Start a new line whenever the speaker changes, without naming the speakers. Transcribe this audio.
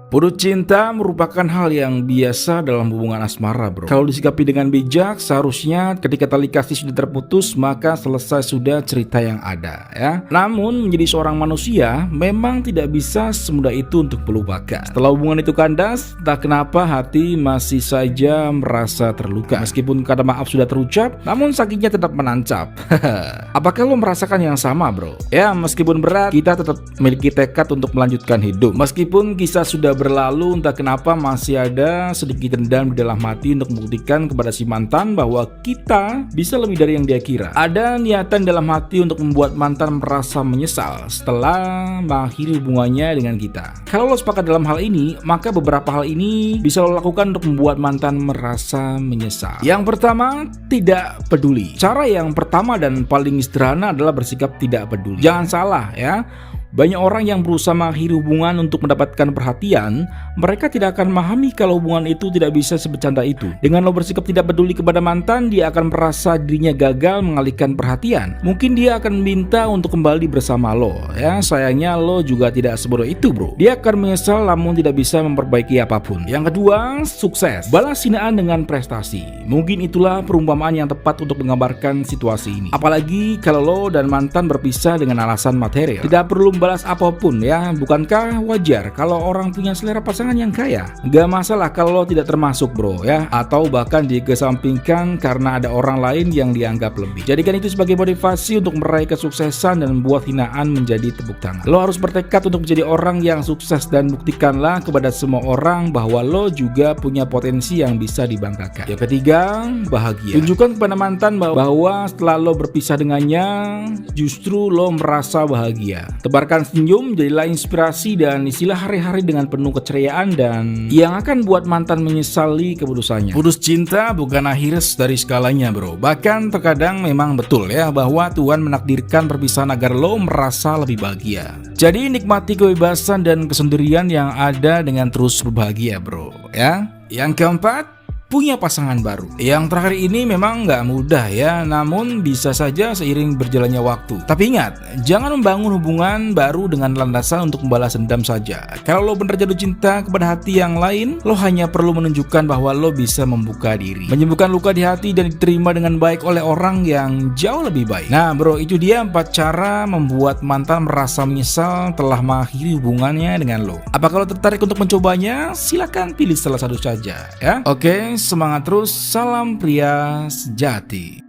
Putus cinta merupakan hal yang biasa dalam hubungan asmara, bro. Kalau disikapi dengan bijak, seharusnya ketika tali kasih sudah terputus, maka selesai sudah cerita yang ada, ya. Namun menjadi seorang manusia memang tidak bisa semudah itu untuk melupakan. Setelah hubungan itu kandas, entah kenapa hati masih saja merasa terluka. Meskipun kata maaf sudah terucap, namun sakitnya tetap menancap. Apakah lo merasakan yang sama, bro? Ya, meskipun berat, kita tetap memiliki tekad untuk melanjutkan hidup. Meskipun kisah sudah berlalu, entah kenapa masih ada sedikit dendam di dalam hati untuk membuktikan kepada si mantan bahwa kita bisa lebih dari yang dia kira. Ada niatan dalam hati untuk membuat mantan merasa menyesal setelah mengakhiri hubungannya dengan kita. Kalau lo sepakat dalam hal ini, maka beberapa hal ini bisa lo lakukan untuk membuat mantan merasa menyesal. Yang pertama, tidak peduli. Cara yang pertama dan paling sederhana adalah bersikap tidak peduli. Jangan salah, ya. Banyak orang yang berusaha mengakhiri hubungan untuk mendapatkan perhatian, mereka tidak akan memahami kalau hubungan itu tidak bisa sebecanda itu. Dengan lo bersikap tidak peduli kepada mantan, dia akan merasa dirinya gagal mengalihkan perhatian. Mungkin dia akan minta untuk kembali bersama lo, ya. Sayangnya lo juga tidak sebodoh itu, bro. Dia akan menyesal namun tidak bisa memperbaiki apapun. Yang kedua, sukses. Balas hinaan dengan prestasi. Mungkin itulah perumpamaan yang tepat untuk menggambarkan situasi ini. Apalagi kalau lo dan mantan berpisah dengan alasan material. Tidak perlu balas apapun, ya. Bukankah wajar kalau orang punya selera pasangan yang kaya? Gak masalah kalau lo tidak termasuk, bro, ya. Atau bahkan dikesampingkan karena ada orang lain yang dianggap lebih. Jadikan itu sebagai motivasi untuk meraih kesuksesan dan membuat hinaan menjadi tepuk tangan. Lo harus bertekad untuk menjadi orang yang sukses dan buktikanlah kepada semua orang bahwa lo juga punya potensi yang bisa dibanggakan. Yang ketiga, bahagia. Tunjukkan kepada mantan bahwa setelah lo berpisah dengannya, justru lo merasa bahagia. Tebarkan senyum, jadilah inspirasi dan isilah hari-hari dengan penuh keceriaan dan yang akan buat mantan menyesali keputusannya. Putus cinta bukan akhir dari segalanya, bro. Bahkan terkadang memang betul, ya, bahwa Tuhan menakdirkan perpisahan agar lo merasa lebih bahagia. Jadi nikmati kebebasan dan kesendirian yang ada dengan terus berbahagia, bro, ya. Yang keempat, punya pasangan baru. Yang terakhir ini memang nggak mudah, ya, namun bisa saja seiring berjalannya waktu. Tapi ingat, jangan membangun hubungan baru dengan landasan untuk membalas dendam saja. Kalau lo benar jatuh cinta kepada hati yang lain, lo hanya perlu menunjukkan bahwa lo bisa membuka diri, menyembuhkan luka di hati dan diterima dengan baik oleh orang yang jauh lebih baik. Nah, bro, itu dia 4 cara membuat mantan merasa menyesal telah mengakhiri hubungannya dengan lo. Apakah lo tertarik untuk mencobanya? Silakan pilih salah satu saja, ya. Oke, semangat terus, salam pria sejati.